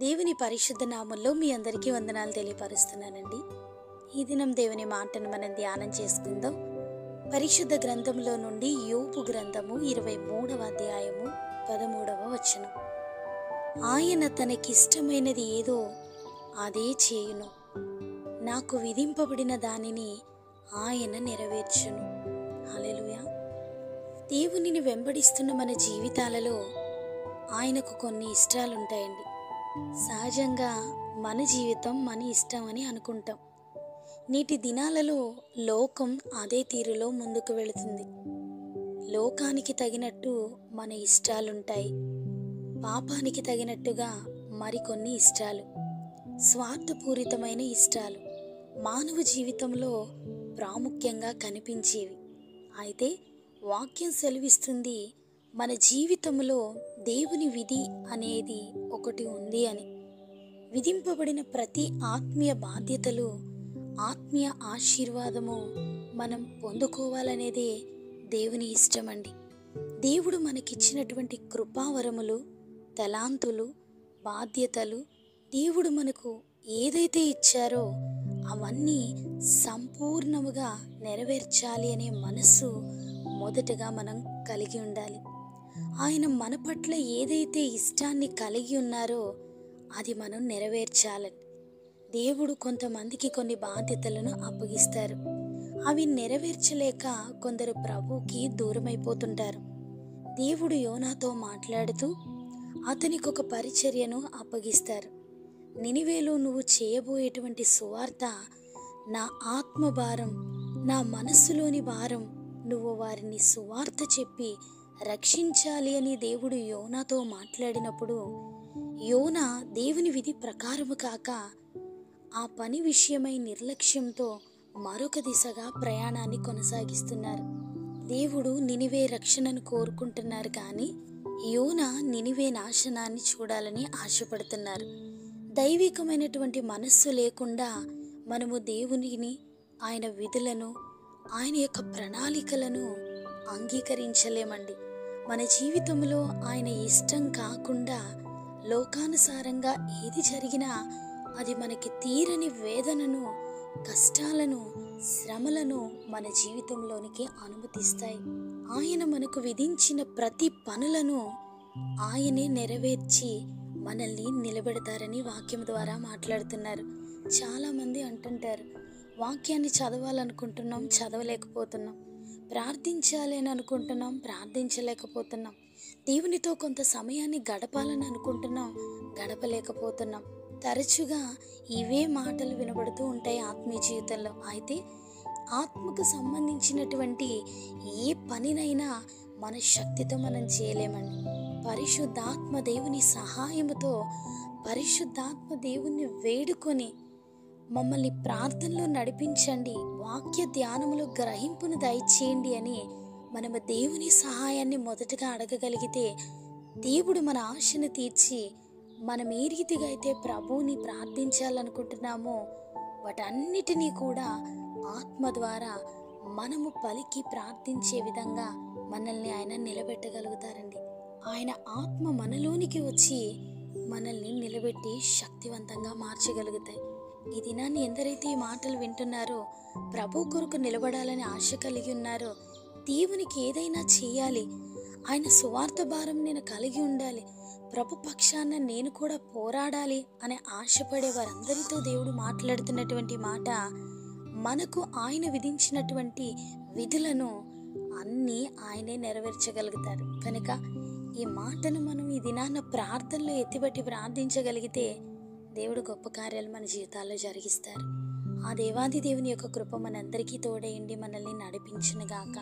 దేవుని పరిశుద్ధ నామంలో మీ అందరికీ వందనాలు తెలియపరుస్తున్నానండి. ఈ దినం దేవుని మాటను మనం ధ్యానం చేసుకుందాం. పరిశుద్ధ గ్రంథంలో నుండి యోబు గ్రంథము 23వ అధ్యాయము 13వ వచనం. ఆయన తనకిష్టమైనది ఏదో అదే చేయును, నాకు విధింపబడిన దానిని ఆయన నెరవేర్చును. హల్లెలూయా. దేవునిని వెంబడిస్తున్న మన జీవితాలలో ఆయనకు కొన్ని ఇష్టాలుంటాయండి. సహజంగా మన జీవితం మన ఇష్టం అని అనుకుంటాం. నేటి దినాలలో లోకం అదే తీరులో ముందుకు వెళుతుంది. లోకానికి తగినట్టు మన ఇష్టాలుంటాయి. పాపానికి తగినట్టుగా మరికొన్ని ఇష్టాలు, స్వార్థపూరితమైన ఇష్టాలు మానవ జీవితంలో ప్రాముఖ్యంగా కనిపించేవి. అయితే వాక్యం సెలవిస్తుంది, మన జీవితంలో దేవుని విధి అనేది ఒకటి ఉంది అని. విధింపబడిన ప్రతి ఆత్మీయ బాధ్యతలు, ఆత్మీయ ఆశీర్వాదము మనం పొందుకోవాలనేదే దేవుని ఇష్టమండి. దేవుడు మనకిచ్చినటువంటి కృపావరములు, తలాంతులు, బాధ్యతలు, దేవుడు మనకు ఏదైతే ఇచ్చారో అవన్నీ సంపూర్ణముగా నెరవేర్చాలి అనే మనస్సు మొదటగా మనం కలిగి ఉండాలి. ఆయన మన పట్ల ఏదైతే ఇష్టాన్ని కలిగి ఉన్నారో అది మనం నెరవేర్చాలని. దేవుడు కొంతమందికి కొన్ని బాధ్యతలను అప్పగిస్తారు. అవి నెరవేర్చలేక కొందరు ప్రభువుకి దూరమైపోతుంటారు. దేవుడు యోనాతో మాట్లాడుతూ అతనికి ఒక పరిచర్యను అప్పగిస్తారు. నినివేలో నువ్వు చేయబోయేటువంటి సువార్త నా ఆత్మ భారం, నా మనస్సులోని భారం, నువ్వు వారిని సువార్త చెప్పి రక్షించాలి అని దేవుడు యోనాతో మాట్లాడినప్పుడు యోనా దేవుని విధి ప్రకారము కాక ఆ పని విషయమై నిర్లక్ష్యంతో మరొక దిశగా ప్రయాణాన్ని కొనసాగిస్తున్నారు. దేవుడు నినివే రక్షణను కోరుకుంటున్నారు, కానీ యోనా నినివే నాశనాన్ని చూడాలని ఆశపడుతున్నారు. దైవికమైనటువంటి మనస్సు లేకుండా మనము దేవునిని, ఆయన విధులను, ఆయన యొక్క ప్రణాళికలను అంగీకరించలేమండి. మన జీవితంలో ఆయన ఇష్టం కాకుండా లోకానుసారంగా ఏది జరిగినా అది మనకి తీరని వేదనను, కష్టాలను, శ్రమలను మన జీవితంలోనికి అనుమతిస్తాయి. ఆయన మనకు విధించిన ప్రతి పనులను ఆయనే నెరవేర్చి మనల్ని నిలబెడతారని వాక్యం ద్వారా మాట్లాడుతున్నారు. చాలామంది అంటుంటారు, వాక్యాన్ని చదవాలనుకుంటున్నాం, చదవలేకపోతున్నాం. ప్రార్థించాలి అని అనుకుంటున్నాం, ప్రార్థించలేకపోతున్నాం. దేవునితో కొంత సమయాన్ని గడపాలని అనుకుంటున్నాం, గడపలేకపోతున్నాం. తరచుగా ఇవే మాటలు వినబడుతూ ఉంటాయి ఆత్మీయ జీవితంలో. అయితే ఆత్మకు సంబంధించినటువంటి ఏ పనినైనా మన శక్తితో మనం చేయలేమండి. పరిశుద్ధాత్మ దేవుని సహాయముతో, పరిశుద్ధాత్మ దేవుణ్ణి వేడుకొని మమ్మల్ని ప్రార్థనలో నడిపించండి, వాక్య ధ్యానములో గ్రహింపును దయచేయండి అని మనము దేవుని సహాయాన్ని మొదటగా అడగగలిగితే దేవుడు మన ఆశను తీర్చి మనం ఏ రీతిగా అయితే ప్రభువుని ప్రార్థించాలనుకుంటున్నామో వాటన్నిటినీ కూడా ఆత్మ ద్వారా మనము పలికి ప్రార్థించే విధంగా మనల్ని ఆయన నిలబెట్టగలుగుతారండి. ఆయన ఆత్మ మనలోనికి వచ్చి మనల్ని నిలబెట్టి శక్తివంతంగా మార్చగలుగుతాయి. ఈ దినాన్ని ఎందరైతే ఈ మాటలు వింటున్నారో, ప్రభు కొరకు నిలబడాలని ఆశ కలిగి ఉన్నారో, దేవునికి ఏదైనా చేయాలి, ఆయన సువార్త భారం నేను కలిగి ఉండాలి, ప్రభు పక్షాన నేను కూడా పోరాడాలి అనే ఆశపడే వారందరితో దేవుడు మాట్లాడుతున్నటువంటి మాట, మనకు ఆయన విధించినటువంటి విధులను అన్నీ ఆయనే నెరవేర్చగలుగుతారు. కనుక ఈ మాటను మనం ఈ దినాన్న ప్రార్థనలో ఎత్తిబట్టి ప్రార్థించగలిగితే దేవుడు గొప్ప కార్యాలు మన జీవితాల్లో జరిగిస్తారు. ఆ దేవాది దేవుని యొక్క కృప మనందరికీ తోడేయండి, మనల్ని నడిపించునుగాక.